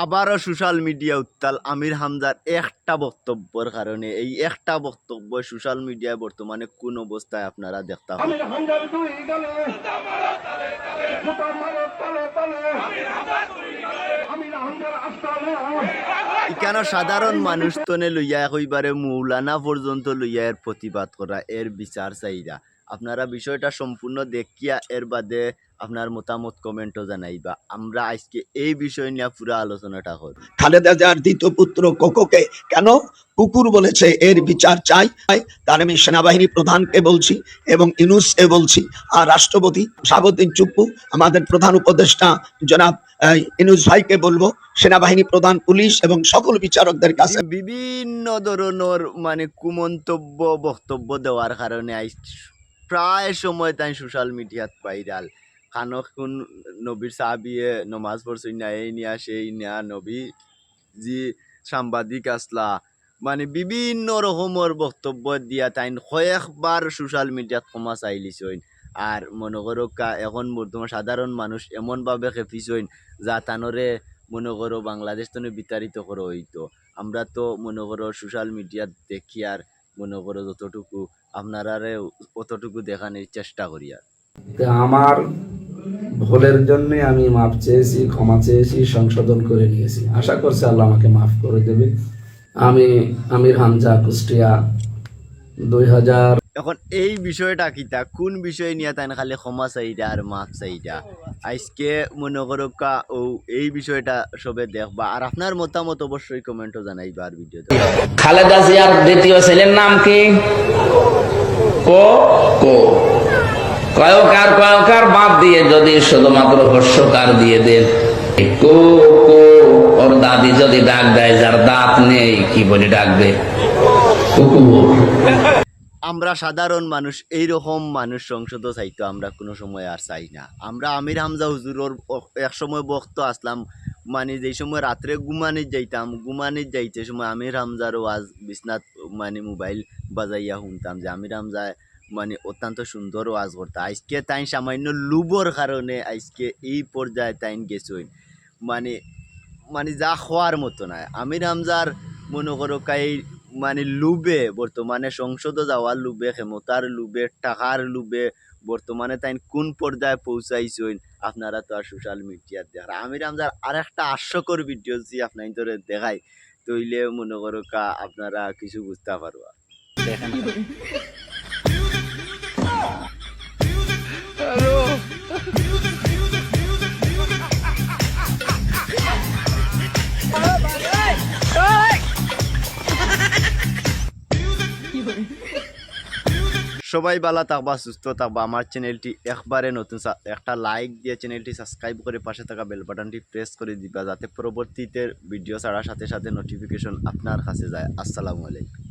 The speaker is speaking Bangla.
আবারও সোশ্যাল মিডিয়া উত্তাল আমির হামজার একটা বক্তব্যের কারণে। এই একটা বক্তব্য সোশ্যাল মিডিয়ায় বর্তমানে কোন অবস্থায় আপনারা দেখতে পাবেন। কেন সাধারণ মানুষ তনে লইয়া কইবারে মৌলানা পর্যন্ত লইয়া এর প্রতিবাদ করা, এর বিচার চাইরা। আপনারা বিষয়টা সম্পূর্ণ দেখিয়া এর বাদে আপনার মতামত কমেন্টও জানাইবা। আমরা আজকে এই বিষয় নিয়ে পুরো আলোচনাটা করব। খালেদা জিয়ার দ্বিতীয় পুত্র কোকোকে কেন কুকুর বলেছে, এর বিচার চাই। তার আমি সেনাবাহিনী প্রধানকে বলছি এবং ইউনূসকে বলছি, আর রাষ্ট্রপতি শাহাবুদ্দিন চুপ্পু আমাদের প্রধান উপদেষ্টা জনাব ইউনূস ভাইকে বলবো, সেনাবাহিনী প্রধান, পুলিশ এবং সকল বিচারকদের কাছে বিভিন্ন ধরনের কুমন্তব্য বক্তব্য দেওয়ার কারণে প্রায় সময় তাই সোশ্যাল মিডিয়াত ভাইরাল। খানকুন নবীর সাহাবিয়ে নমাজ পড়ছই না, এই নিয়া সেই নিয়া, নবী জি সাংবাদিক আসলা, বিভিন্ন রকমের বক্তব্য দিয়া তাই কয়েকবার সোশ্যাল মিডিয়াত ক্ষমা চাইলিছইন। আর মনে করো এখন বর্তমান সাধারণ মানুষ এমনভাবে খেপিছইন যা তানরে মনে করো বাংলাদেশ তো বিতাড়িত করো হইতো। আমরা তো মনে করো সোশ্যাল মিডিয়া দেখি আর মনে করো যতটুকু আপনারারে অতটুকু দেখানোর চেষ্টা করি। আর আমার ভুলের জন্য আমি মাফ চেয়েছি, ক্ষমা চেয়েছি, সংশোধন করে নিয়েছি। আশা করছি আল্লাহ আমাকে মাফ করে দেবে। আমি আমির হামজা, কুষ্টিয়া, 2000। এখন এই বিষয়টা কিতা, কোন বিষয় নিয়ে তাই খালি ক্ষমা চাইটা আর মাফ চাইটা, আজকে মনে করো ও এই বিষয়টা সবে দেখবা। আর আপনার মতামত অবশ্যই কমেন্টও জানাইবা। আর ভিডিও খালেদা জিয়ার দ্বিতীয় ছেলের নাম কি? কয়কার বাদ দিয়ে যদি শুধুমাত্র হর্ষকার দিয়ে দেন, ওর দাদি যদি ডাক দেয় যার দাঁত নেই, কি বলে ডাকবে? আমরা সাধারণ মানুষ এইরকম মানুষ সংসদ চাইতো আমরা কোনো সময় আর চাই না। আমরা আমির হামজা হুজুরের এক সময় বক্ত আসলাম, যেই সময় রাত্রে ঘুমানির যাইতাম, ঘুমানির যাইতে সময় আমির হামজার ওয়াজ বিছনাত মোবাইল বাজাইয়া শুনতাম যে আমির হামজা অত্যন্ত সুন্দর ওয়াজ করতে। আজকে তাই সামান্য লুবর কারণে আজকে এই পর্যায়ে তাইন গেছই, যা হওয়ার মতো নয়। আমির হামজার মনে করো লুবে বর্তমানে সংসদে যাওয়ার লুবে, ক্ষমতার লুবে, টাকার লুবে বর্তমানে তাই কোন পর্যায়ে পৌঁছাইছইন আপনারা তো আর সোশ্যাল মিডিয়াত দেখার। আমির হামজার আর একটা হাস্যকর ভিডিও যদি আপনার ধরে দেখাই তইলে মনে করো আপনারা কিছু বুঝতে পারবা। দেখেন সবাই ভালো থাকবা, সুস্থ থাকবা। আমার চ্যানেলটি একবারে নতুন, একটা লাইক দিয়ে চ্যানেলটি সাবস্ক্রাইব করে পাশে থাকা বেল বাটনটি প্রেস করে দিবা, যাতে পরবর্তীতে ভিডিও ছাড়ার সাথে সাথে নোটিফিকেশন আপনার কাছে যায়। আসসালামু আলাইকুম।